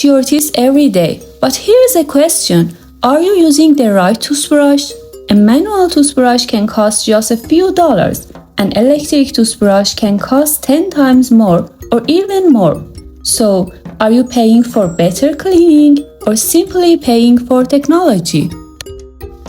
brush your teeth every day. But here's a question. Are you using the right toothbrush? A manual toothbrush can cost just a few dollars. An electric toothbrush can cost 10 times more or even more. So, are you paying for better cleaning or simply paying for technology?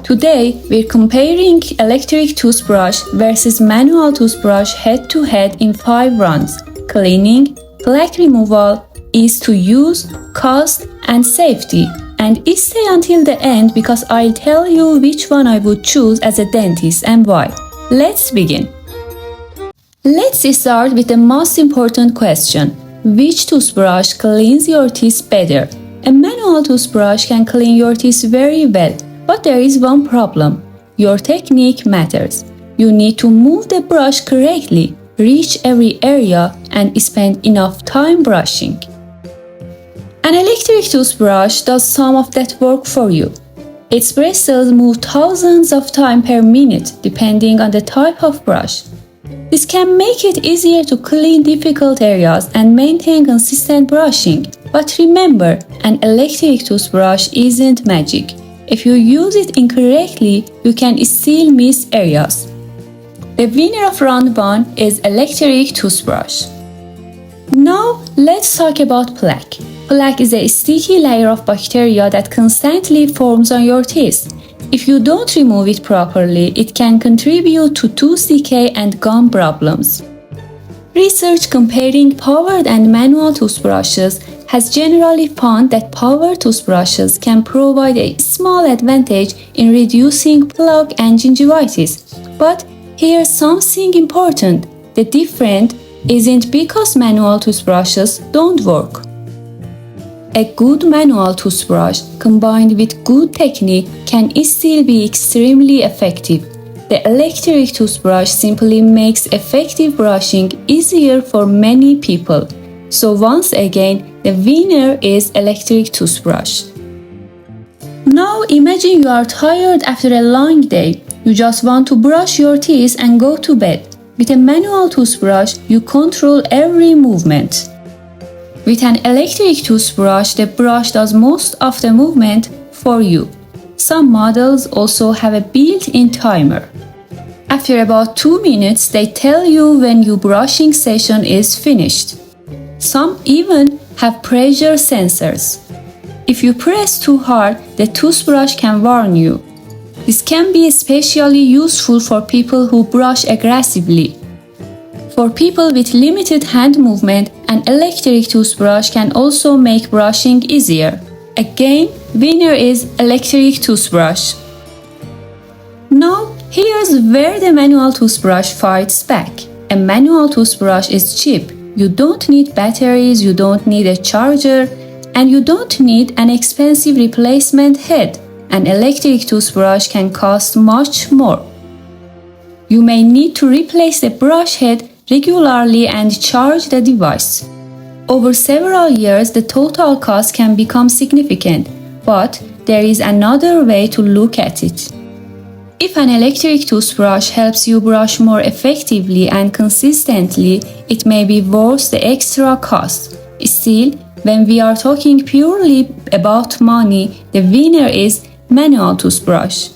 Today, we're comparing electric toothbrush versus manual toothbrush head to head in 5 rounds: cleaning, plaque removal, ease to use, cost, and safety. And stay until the end because I'll tell you which one I would choose as a dentist and why. Let's begin. Let's start with the most important question. Which toothbrush cleans your teeth better? A manual toothbrush can clean your teeth very well, but there is one problem. Your technique matters. You need to move the brush correctly, reach every area, and spend enough time brushing. An electric toothbrush does some of that work for you. Its bristles move thousands of times per minute depending on the type of brush. This can make it easier to clean difficult areas and maintain consistent brushing. But remember, an electric toothbrush isn't magic. If you use it incorrectly, you can still miss areas. The winner of round 1 is electric toothbrush. Now, let's talk about plaque. Plaque is a sticky layer of bacteria that constantly forms on your teeth. If you don't remove it properly, it can contribute to tooth decay and gum problems. Research comparing powered and manual toothbrushes has generally found that powered toothbrushes can provide a small advantage in reducing plaque and gingivitis. But here's something important. The difference isn't because manual toothbrushes don't work. A good manual toothbrush combined with good technique can still be extremely effective. The electric toothbrush simply makes effective brushing easier for many people. So once again, the winner is electric toothbrush. Now imagine you are tired after a long day. You just want to brush your teeth and go to bed. With a manual toothbrush, you control every movement. With an electric toothbrush, the brush does most of the movement for you. Some models also have a built-in timer. After about 2 minutes, they tell you when your brushing session is finished. Some even have pressure sensors. If you press too hard, the toothbrush can warn you. This can be especially useful for people who brush aggressively. For people with limited hand movement, an electric toothbrush can also make brushing easier. Again, winner is electric toothbrush. Now, here's where the manual toothbrush fights back. A manual toothbrush is cheap. You don't need batteries, you don't need a charger, and you don't need an expensive replacement head. An electric toothbrush can cost much more. You may need to replace the brush head regularly and charge the device. Over several years, the total cost can become significant, but there is another way to look at it. If an electric toothbrush helps you brush more effectively and consistently, it may be worth the extra cost. Still, when we are talking purely about money, the winner is manual toothbrush.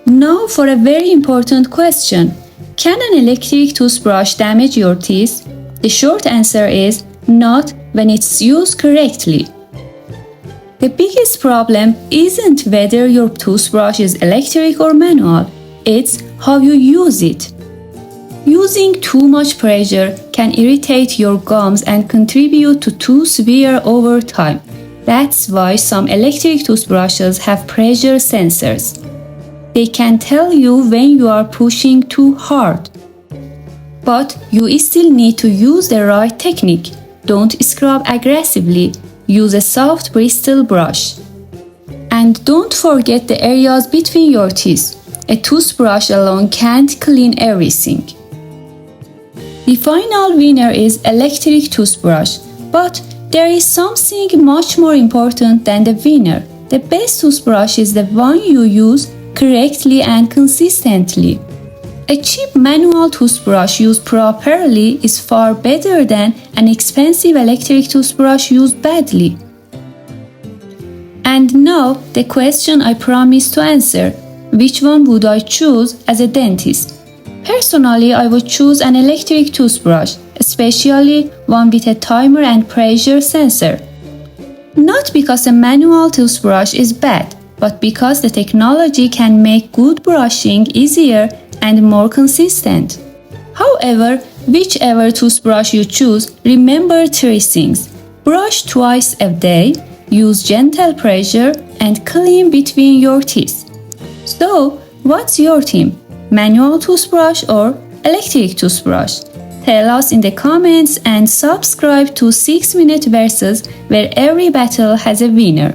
Now for a very important question. Can an electric toothbrush damage your teeth? The short answer is not when it's used correctly. The biggest problem isn't whether your toothbrush is electric or manual, it's how you use it. Using too much pressure can irritate your gums and contribute to tooth wear over time. That's why some electric toothbrushes have pressure sensors. They can tell you when you are pushing too hard. But you still need to use the right technique. Don't scrub aggressively. Use a soft bristle brush. And don't forget the areas between your teeth. A toothbrush alone can't clean everything. The final winner is electric toothbrush, but there is something much more important than the winner. The best toothbrush is the one you use correctly and consistently. A cheap manual toothbrush used properly is far better than an expensive electric toothbrush used badly. And now the question I promised to answer. Which one would I choose as a dentist? Personally, I would choose an electric toothbrush, especially one with a timer and pressure sensor. Not because a manual toothbrush is bad, but because the technology can make good brushing easier and more consistent. However, whichever toothbrush you choose, remember three things. Brush twice a day, use gentle pressure, and clean between your teeth. So, what's your team? Manual toothbrush or electric toothbrush? Tell us in the comments and subscribe to 6 Minute Versus, where every battle has a winner.